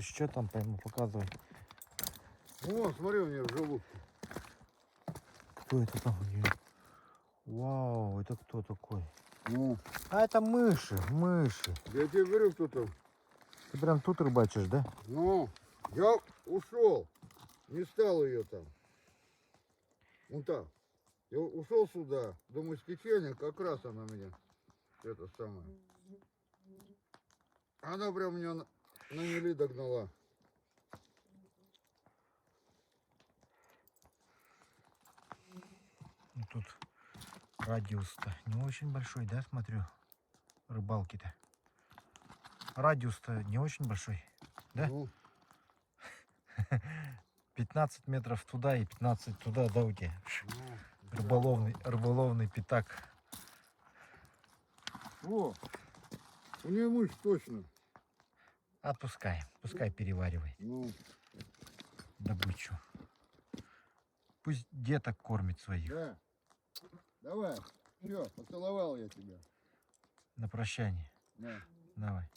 Григорьевич, что там пойму, показывай. О, смотри, у меня в желудке. Кто это там у нее? Вау, это кто такой? Ну, А это мыши, мыши. я тебе говорю, кто там. Ты прям тут рыбачишь, да? Ну, я ушел. Не стал ее там. Вон так. Я ушел сюда. Думаю, с течением как раз она меня. Это самое. Она прям меня на мели догнала. Ну, тут радиус-то не очень большой, да, смотрю, рыбалки-то. Радиус-то не очень большой, да? Ну, 15 метров туда и 15 туда, да, у тебя? ну, Рыболовный пятак. О, у нее мышь точно. Отпускай, пускай переваривает Ну, добычу. Пусть деток кормит своих. да. Давай. Все, поцеловал я тебя. На прощание. Да. Давай.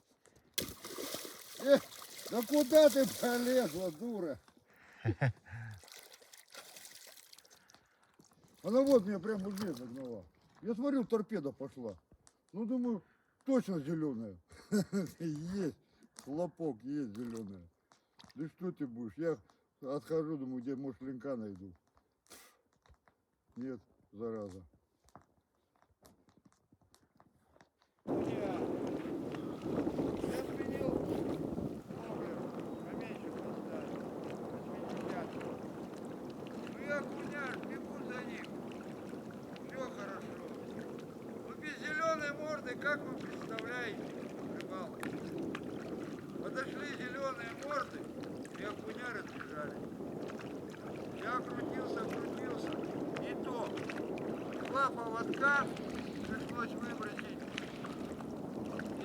Да куда ты полезла, дура? Она вот меня прям уже загнала. Я смотрю, торпеда пошла. Ну, думаю, точно зеленая. Есть. Хлопок есть зеленая. Да что ты будешь? Я отхожу, думаю, где, может, линка найду. Нет, зараза. Как вы представляете, рыбалку? Подошли зеленые морды и окуняры сбежали. Я крутился, и то два поводка пришлось выбросить,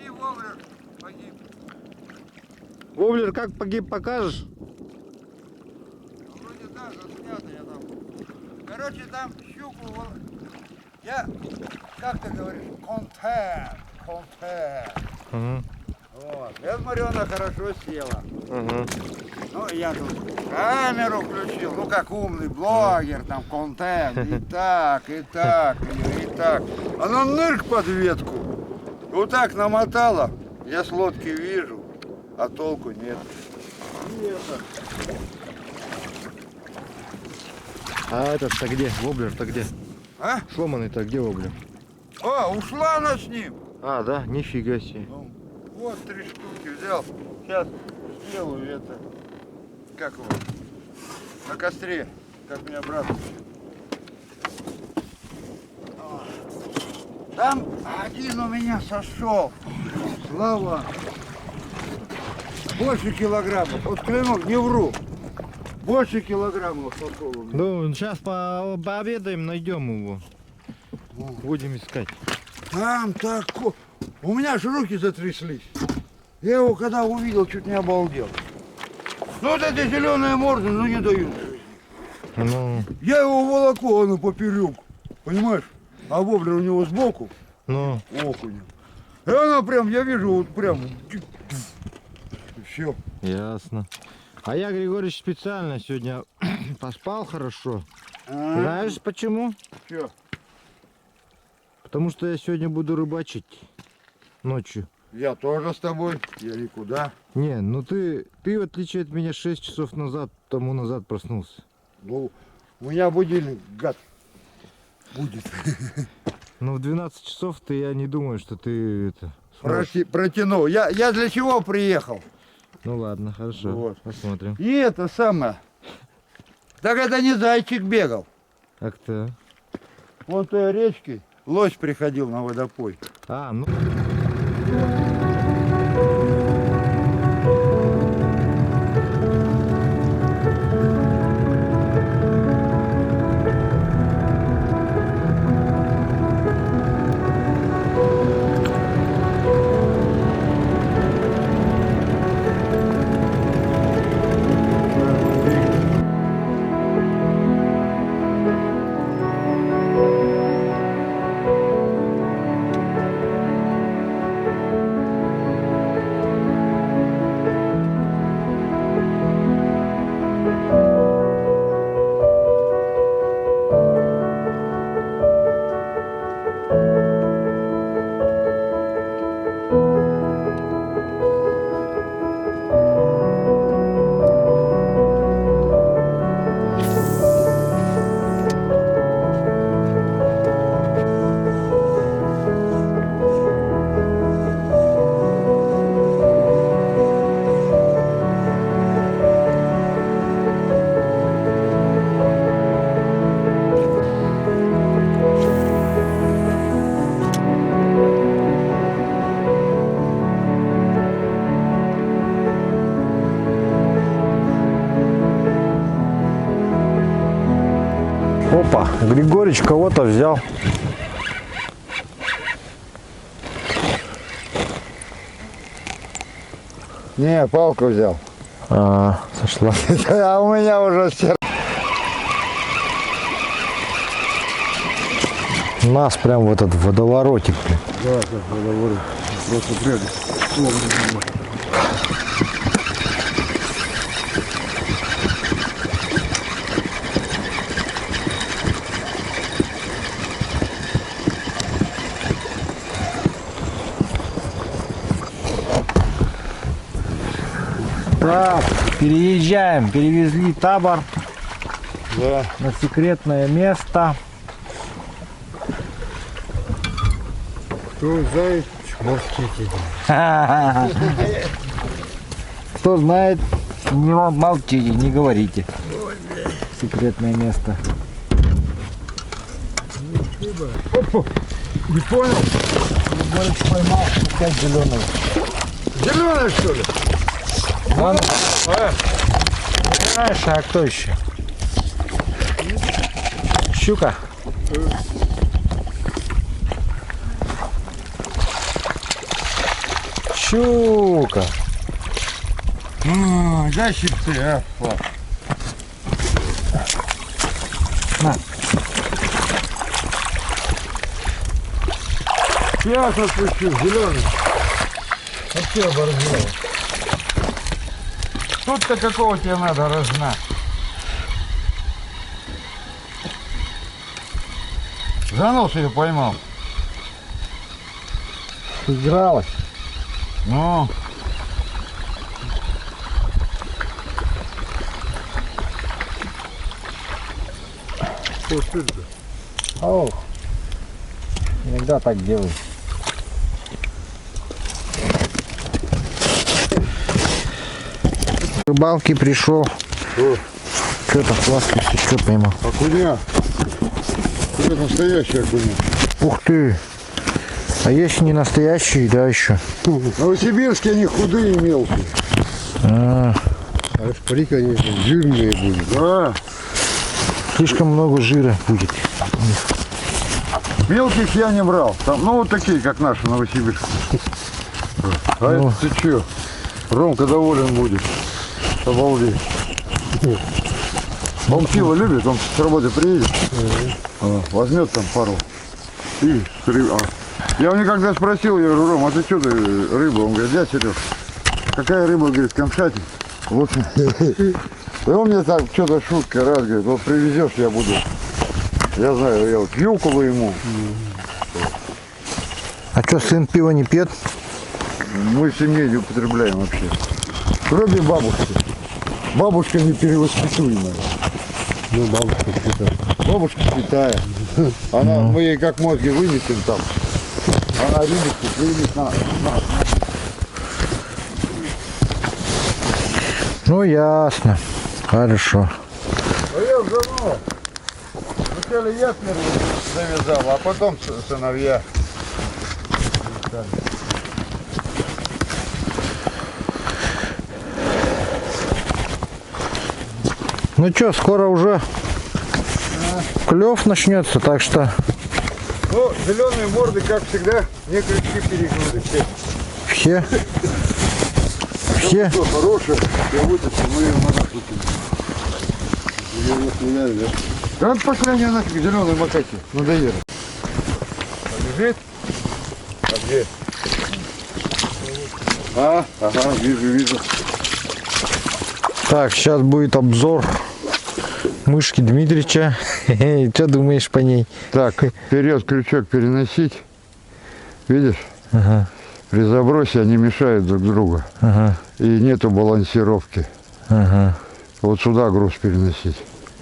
и воблер погиб. Воблер как погиб, покажешь? Вроде да, заснято я там. Короче, там щуку, я, как ты говоришь, контент. Угу. Вот. Я смотрю, она хорошо села. Угу. Ну, я тут камеру включил, ну, как умный блогер, там, контент, и так. Она нырк под ветку, вот так намотала, я с лодки вижу, а толку нет. И это. А этот-то где? Воблер-то где? А? Сломанный-то где воблер? О, ушла она с ним. А, да? Нифига себе. Ну, вот 3 штуки взял, сейчас сделаю это, как его, на костре, как меня брат учит. Там один у меня сошел, слава, больше килограммов, вот клянусь, не вру, больше килограммов сошел у меня. Ну, сейчас пообедаем, найдем его. Будем искать. Там такой, у меня аж руки затряслись, я его когда увидел, чуть не обалдел. Ну вот эти зеленые морды, ну не дают. Ну, Я его волоку, оно поперек, понимаешь? А воблер у него сбоку, ну. окуня. И она прям, я вижу, вот прям, все. Ясно. А я, Григорьевич, специально сегодня поспал хорошо. Знаешь почему? Че? Потому что я сегодня буду рыбачить ночью. Я тоже с тобой, я никуда. Не, ну ты в отличие от меня 6 часов тому назад проснулся. Ну, у меня будильник, гад, будет. Ну в 12 часов я не думаю, что ты это сможешь. Протянул. Я для чего приехал? Ну ладно, хорошо, Вот. посмотрим. И это самое. Так это не зайчик бегал. Как-то. Вон той речки лось приходил на водопой. А, ну. Григорич кого-то взял. Не, палку взял. Сошла. А у меня уже все. Нас прям в этот водоворотик. Да, как водоворот. Просто прелесть. Так, переезжаем. Перевезли табор Да. на секретное место. Кто знает, Кто знает, не молчите, не говорите. Секретное место. не понял? Григорич поймал опять зеленого. Зеленый что ли? Раньше, а кто еще? Щука. Щука. Дай щипцы, а? На. Сейчас отпущу, зеленый. Вообще оборзел. Тут-то какого тебе надо разна? За нос ее поймал. Игралась. Ну. Что ты-то? Ох. Иногда так делаю. Рыбалки пришел. Что-то хвастаешься, что поймал. Окуня. Это настоящий окуня. Ух ты. А если не настоящие, да, еще? Новосибирские они худые и мелкие. А, А шпарик они жирные будут. Да. слишком много жира будет. Мелких я не брал. Там, ну вот такие, как наши новосибирские. А Ну. это ты че? Ромка доволен будет. Обалдеть. Он пиво любит, он с работы приедет. Возьмет там пару. И с рыбой. Я его никогда спросил, я говорю, Ром, а ты что ты рыба? Он говорит, я, Сереж, какая рыба, говорит, Камчатик? Вот. И он мне так что-то шутка раз говорит, вот привезешь, я буду. Я знаю, я вот вилку ему. А что, сын пива не пьет? Мы в семье не употребляем вообще. Кроме бабушки. Бабушка не перевоспитуемая. Ну, бабушка питает. Бабушка питая. Она, мы ей как мозги вынесем там. Она рыбочку на. Ну, ясно. Хорошо. А я уже давно. Вначале я первый завязал, а потом сыновья. Ну что, скоро уже клев начнется, так что Ну, зеленые морды, как всегда, не крючки перегнули. все. Все. Что хорошее, я вытащил, мы ее на нашу кинем. Да пошли они нафиг зеленой макаки. Надоело. Побежит? А где? Ага, вижу. Так, сейчас будет обзор мышки Дмитрича. Что думаешь по ней? Так, вперед крючок переносить. Видишь? Ага, При забросе они мешают друг другу. ага, И нету балансировки. ага. Вот сюда груз переносить.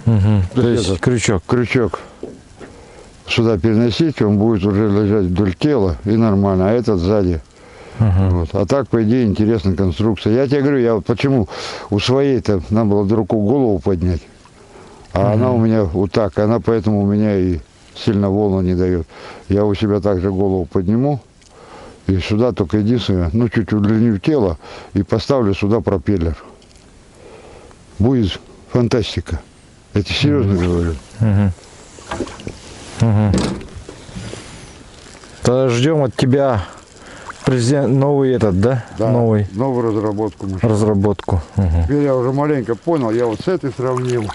Угу. То Это есть крючок. Крючок сюда переносить, он будет уже лежать вдоль тела и нормально, а этот сзади. Ага. Вот. А так, по идее, интересная конструкция. Я тебе говорю, я вот почему у своей-то надо было вдруг голову поднять, а она у меня вот так, она поэтому у меня и сильно волну не дает. Я у себя также голову подниму, и сюда только единственное, ну чуть удлиню тело и поставлю сюда пропеллер. Будет фантастика. Я тебе серьезно говорю. Угу. Угу. Тогда ждем от тебя президент новый этот, да? Да, Новый новую разработку. разработку. Угу. Теперь я уже маленько понял, я вот с этой сравнил.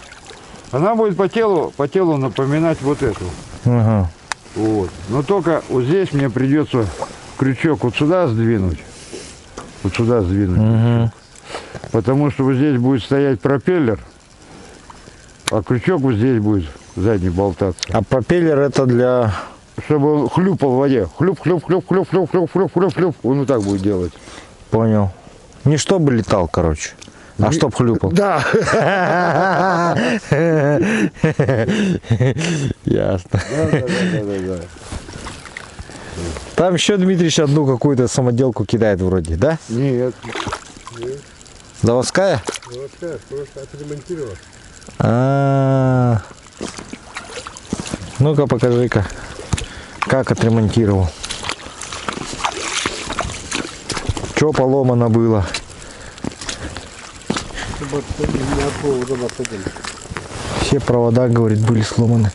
Она будет по телу напоминать вот эту. Ага. Вот. Но только вот здесь мне придется крючок вот сюда сдвинуть. Вот сюда сдвинуть. Угу. Потому что вот здесь будет стоять пропеллер, а крючок вот здесь будет задний болтаться. А пропеллер это для... Чтобы он хлюпал в воде. Хлюп, хлюп, хлюп, хлюп, хлюп, хлюп, хлюп, хлюп, хлюп. Он вот так будет делать. Понял. Не чтобы летал, короче, а чтоб хлюпал. Да. Ясно. Да. Там еще Дмитрич одну какую-то самоделку кидает вроде, да? Нет. Заводская? Заводская, просто отремонтировал. Ну-ка покажи-ка, как отремонтировал. Что поломано было? Все провода, говорит, были сломаны.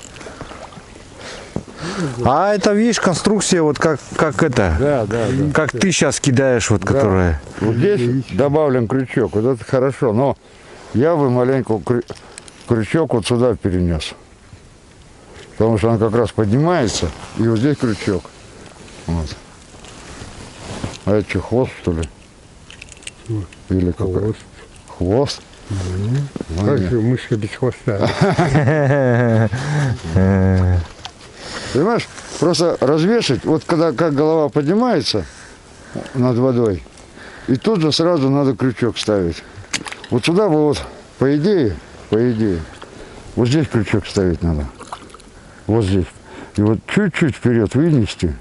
А это, видишь, конструкция вот как это, Да. как ты сейчас кидаешь, вот которая. Вот здесь добавлен крючок, вот это хорошо, но я бы маленько крючок вот сюда перенес. Потому что он как раз поднимается, и вот здесь крючок. Вот. А это что, хвост, что ли? Или какой? Хвост? Как же мышка без хвоста? Понимаешь, просто развешать, вот когда как голова поднимается над водой, и тут же сразу надо крючок ставить. Вот сюда бы вот, по идее, вот здесь крючок ставить надо. Вот здесь. И вот чуть-чуть вперед вынести.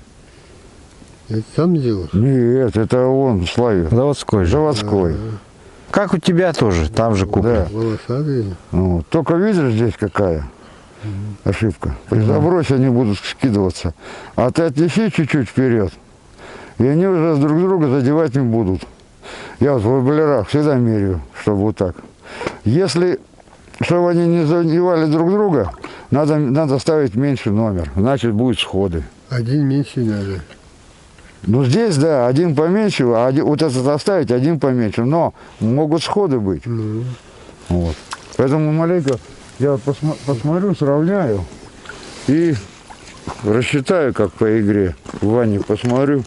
Это сам сделал? Нет, это он, Славик. Заводской же. Заводской. Как у тебя тоже, там же куплен. Да. Волосатый? Вот. Только видишь здесь какая ошибка. При забросе они будут скидываться. А ты отнеси чуть-чуть вперед, и они уже друг друга задевать не будут. Я вот в воблерах всегда меряю, чтобы вот так. Если, чтобы они не задевали друг друга, надо ставить меньше номер, значит будет сходы. Один меньше надо. Ну здесь, да, один поменьше, а вот этот оставить, один поменьше, но могут сходы быть. Ну, Вот. Поэтому маленько я посмотрю, сравняю и рассчитаю, как по игре. В ванне посмотрю,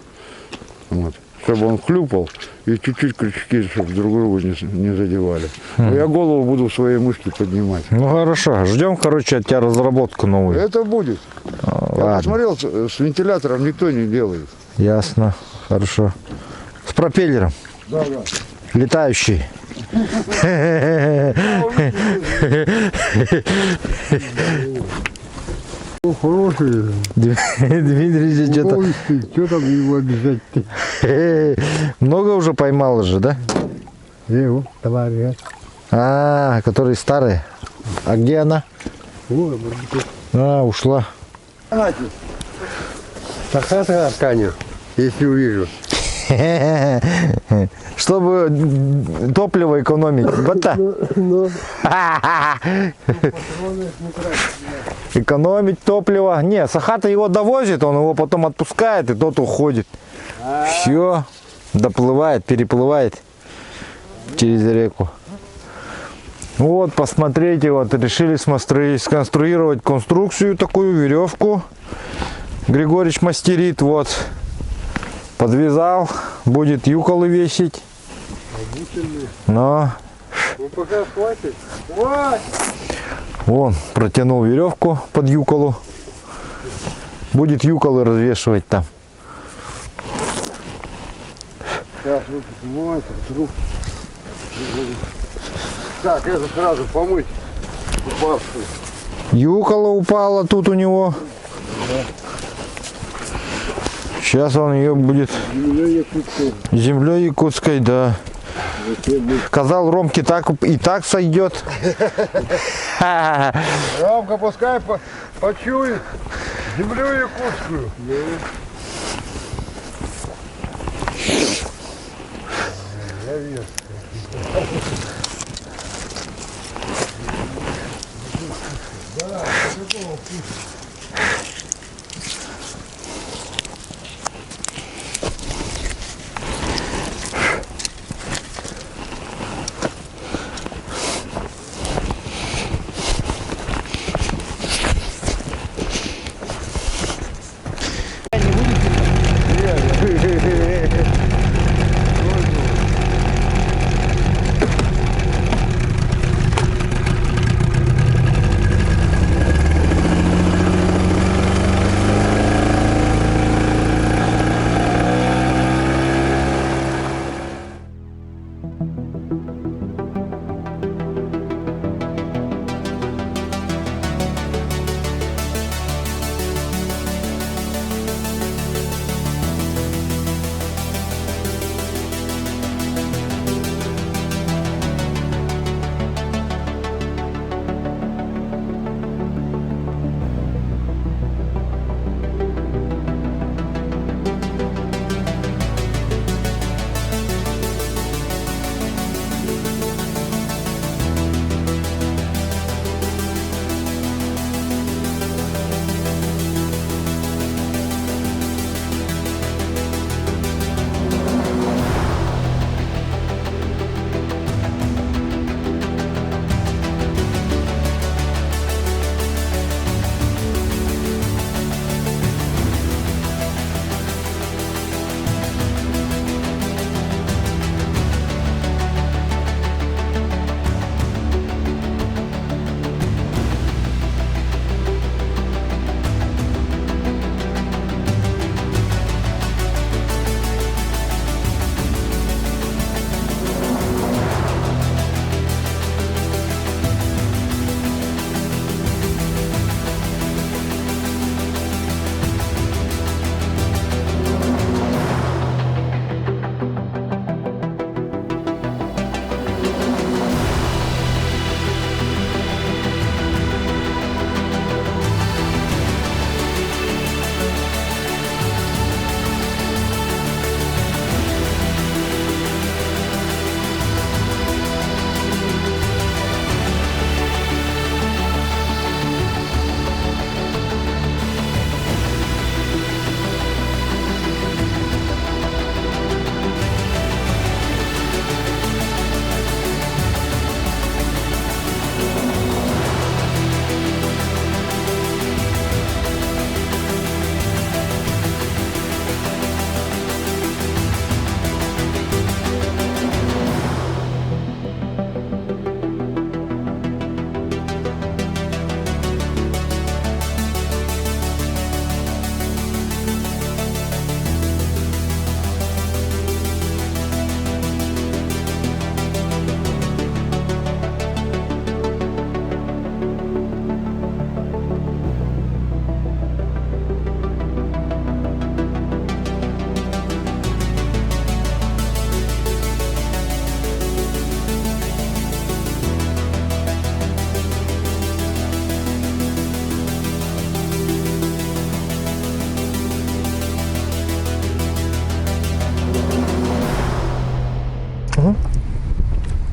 вот, чтобы он хлюпал, и чуть-чуть крючки, чтобы друг друга не задевали. Но я голову буду в своей мышке поднимать. Ну хорошо, ждем, короче, от тебя разработку новую. Это будет. Я Ладно, посмотрел, с вентилятором никто не делает. ясно, хорошо. С пропеллером, Да. летающий. ну хороший. Дмитрий, что-то Ловистый, что там его обижать-то? много уже поймал же, да? Его, товарищ. Которые старые. А где она? О, Ушла. сахата арканю, если увижу. Чтобы топливо экономить. Бота. Ну, Экономить топливо. Не, Сахата его довозит, он его потом отпускает, и тот уходит. Все, доплывает, переплывает через реку. Вот, посмотрите, вот решили сконструировать конструкцию, такую веревку. Григорич мастерит, вот. Подвязал, будет юколы весить. Но ну пока хватит. вон, протянул веревку под юколу. Будет юколы развешивать там. Сейчас руки смываются, руки. Так, это сразу помыть упавшую. Юкола упала тут у него. Сейчас он ее будет землей якутской, да. Сказал Ромке, так и так сойдет. Ромка, пускай почует землю якутскую. Я вижу.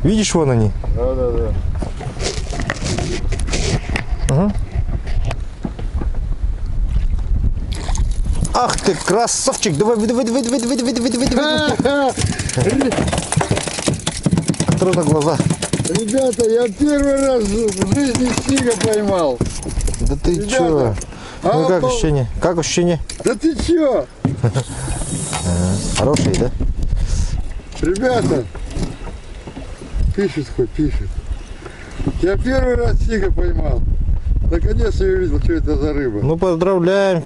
Видишь, вон они? Да. Ага. Ах ты, красавчик! Давай. Открой на глаза. Ребята, я первый раз в жизни сига поймал. Да ты Ребята, чё? Ну как обал- ощущение? Как ощущение? Да ты чё? Хороший, да? Ребята, пишет. Я первый раз сига поймал. Наконец-то я увидел, что это за рыба. Ну поздравляем.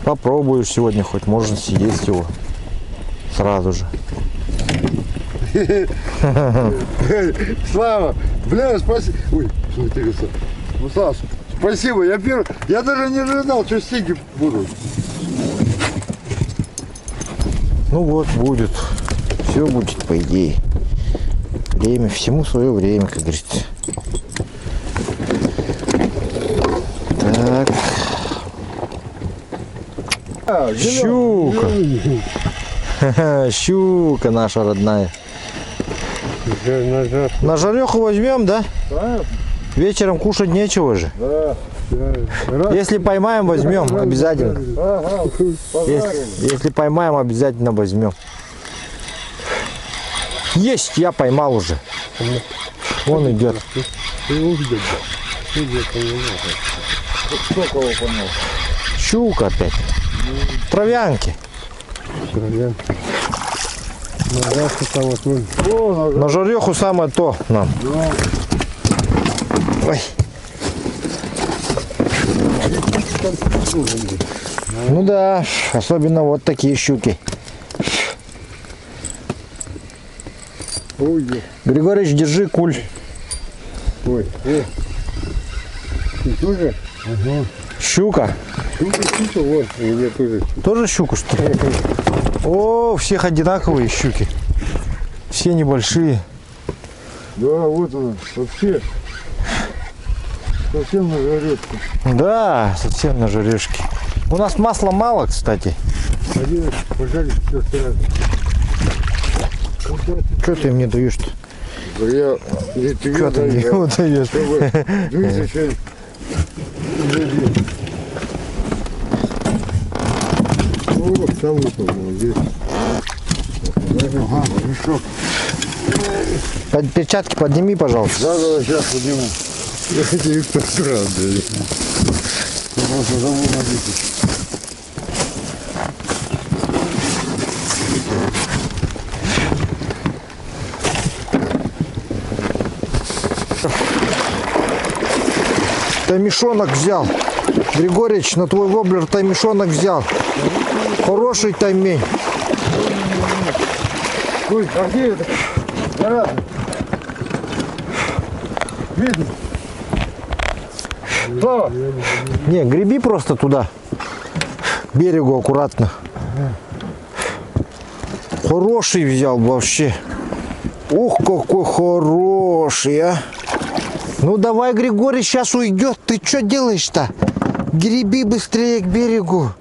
Попробуешь сегодня хоть, можно съесть его. Сразу же. Слава, бля, спасибо. Ой, смотри, ну, Слава, спасибо. Я даже не ожидал, что сиги будут. Ну вот, будет. Все будет, по идее. Время, всему свое время, как говорится. Так. Щука. Щука наша родная. На жареху возьмем, да? Да, Вечером кушать нечего же. да. Если поймаем, возьмем обязательно. Ага, Если поймаем, обязательно возьмем. Есть, я поймал уже. Он идет. Кто кого понял? Щука опять. Травянки. На жареху самое то нам. Ой. Ну да, особенно вот такие щуки. Ой, Григорьевич, держи куль. ой. Ты тоже? Щука. Вот, я тоже. Тоже щука, что ли? О, у всех одинаковые щуки. Все небольшие. Да, вот она, вообще. Совсем на жаретку. Да, совсем на жарешке. У нас масла мало, кстати. Один пожарить все сразу. Что ты мне даешь-то? Я тебе Что ты мне его даешь? Чтобы высушить. О, сам выпал, молодец. Ага, мешок. Перчатки подними, пожалуйста. Да, сейчас подниму. Я хотел их подкрал, блядь. Я просто забыл набить. Таймишонок взял. Григорьевич, на твой воблер таймишонок взял. Хороший таймень. Ой, а где это? Зараза. Видно? Слава, Не, греби просто туда. К берегу аккуратно. Хороший взял вообще. Ух, какой хороший, а. Ну давай, Григорий, сейчас уйдет. Ты что делаешь-то? Греби быстрее к берегу,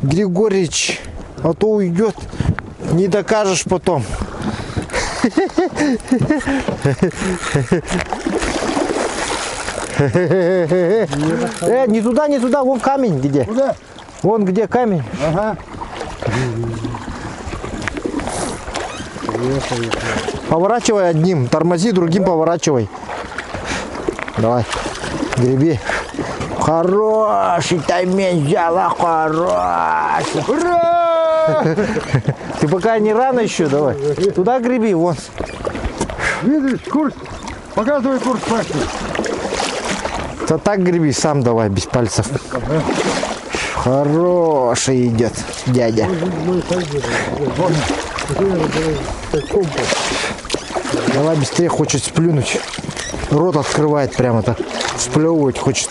Григорьевич, а то уйдет. Не докажешь потом. Не туда, вон камень где. куда? Вон где камень. Ага. Поворачивай одним, тормози, другим поворачивай. Давай, греби. Хороший таймень взяла, хороший. Ура! Ты пока не рано еще, давай. Туда греби, вон. Видишь, курс? Показывай курс пашни. Да так греби, сам давай, без пальцев. Хороший идет, дядя. Давай быстрее, хочет сплюнуть. Рот открывает прямо так. Сплевывать хочет.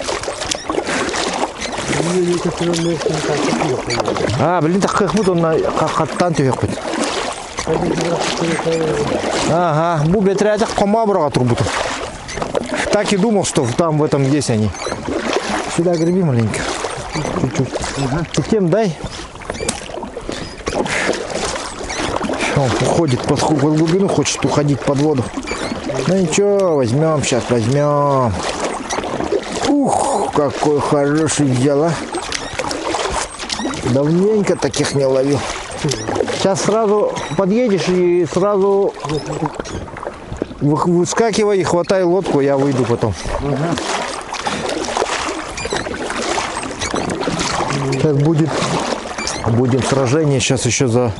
А, блин, так как будто он на хаттан тюхет. Ага, бу бетрядях комабрага турбута. Так и думал, что там в этом есть они. Сюда греби маленько. Чуть-чуть. И тем дай. Он уходит под глубину, хочет уходить под воду. Ну ничего, возьмем, сейчас возьмем. Ух, какой хороший дела. Давненько таких не ловил. Сейчас сразу подъедешь и сразу выскакивай и хватай лодку, я выйду потом. Сейчас будем сражение, сейчас еще за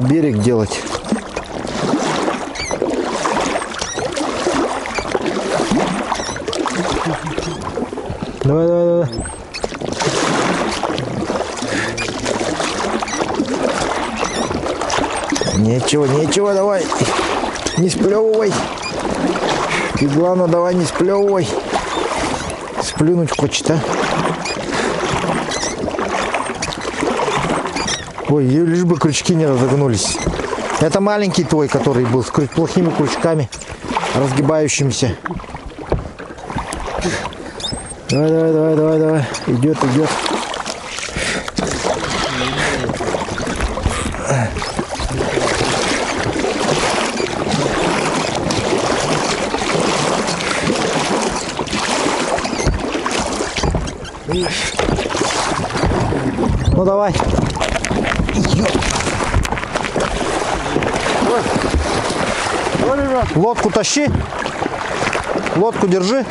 берег делать. Давай, давай, давай. Ничего, ничего, давай. Не сплевывай. И главное, давай не сплевывай. Сплюнуть хочет, а? Ой, лишь бы крючки не разогнулись. Это маленький твой, который был с плохими крючками, разгибающимися. Давай, давай, давай, давай, давай. Идет, идет. Ну давай. Лодку тащи. Лодку держи.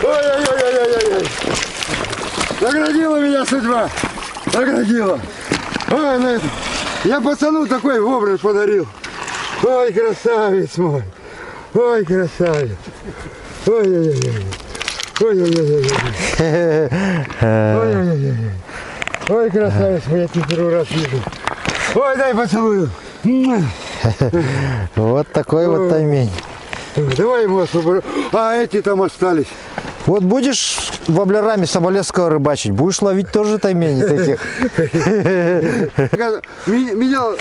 Ой-ой-ой-ой-ой-ой. Наградила меня судьба. Наградила. Ой, ну это... Я пацану такой воблер подарил. Ой, красавец мой. Ой, красавец. Ой-ой-ой. Ой-ой-ой. Ой-ой-ой. Ой, красавец мой, я тебя первый раз вижу. Ой, дай поцелую. Вот такой вот таймень. Давай ему освобожу. А эти там остались. Вот будешь воблерами Соболевского рыбачить, будешь ловить тоже таймени таких. Менял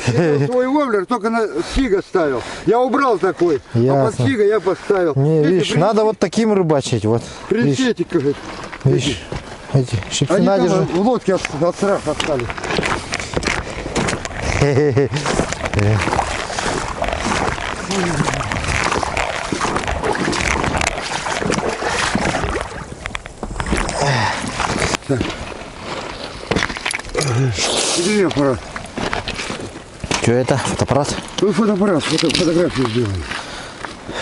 свой воблер, только на сига ставил. Я убрал такой, а под сига я поставил. Не, видишь, надо вот таким рыбачить. Вот. Присетик, говорит. Видишь, эти Они щипцина там держи. в лодке от страха остались. Иди мне аппарат. Что это? Фотоаппарат? Ну, фотоаппарат, фотографию сделаем.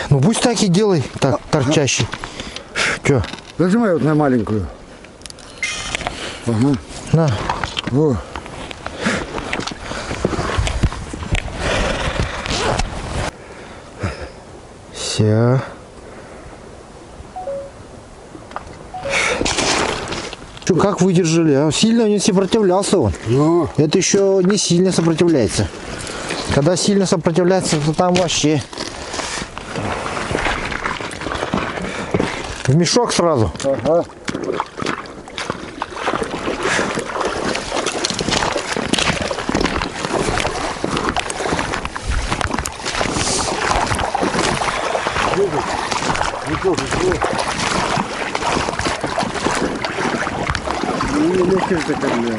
Ну пусть так и делай, так, торчащий. Че? Нажимай вот на маленькую. Ага. На. Во. Все. Что, как выдержали? А? Сильно не сопротивлялся он. Ну. Это еще не сильно сопротивляется. Когда сильно сопротивляется, то там вообще в мешок сразу. Ага.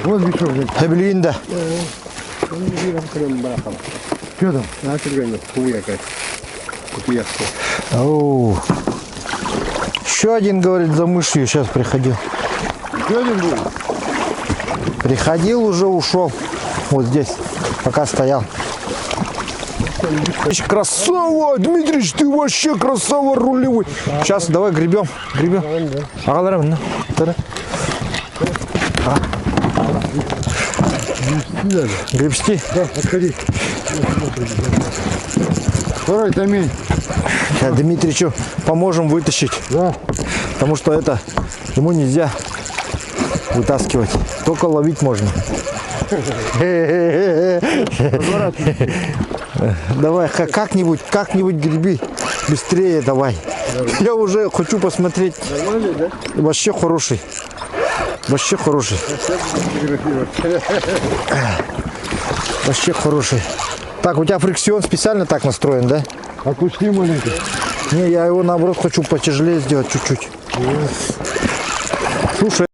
Вот мешок. Блин, да. Что там? Оу. Еще один, говорит, за мышью сейчас приходил. Еще один был? Приходил, уже ушел. Вот здесь, пока стоял. Красава, Дмитрич, ты вообще красава рулевой. Сейчас давай гребем, гребем. Гребсти. Да, отходи. Второй таймень. Сейчас Дмитричу поможем вытащить. Да. Потому что это ему нельзя вытаскивать. Только ловить можно. Давай, как-нибудь греби. Быстрее давай. Я уже хочу посмотреть. Нормально, да? Вообще хороший. Вообще хороший. Вообще хороший. Так, у тебя фрикцион специально так настроен, да? Опусти маленько. Не, я его наоборот хочу потяжелее сделать чуть-чуть. Слушай.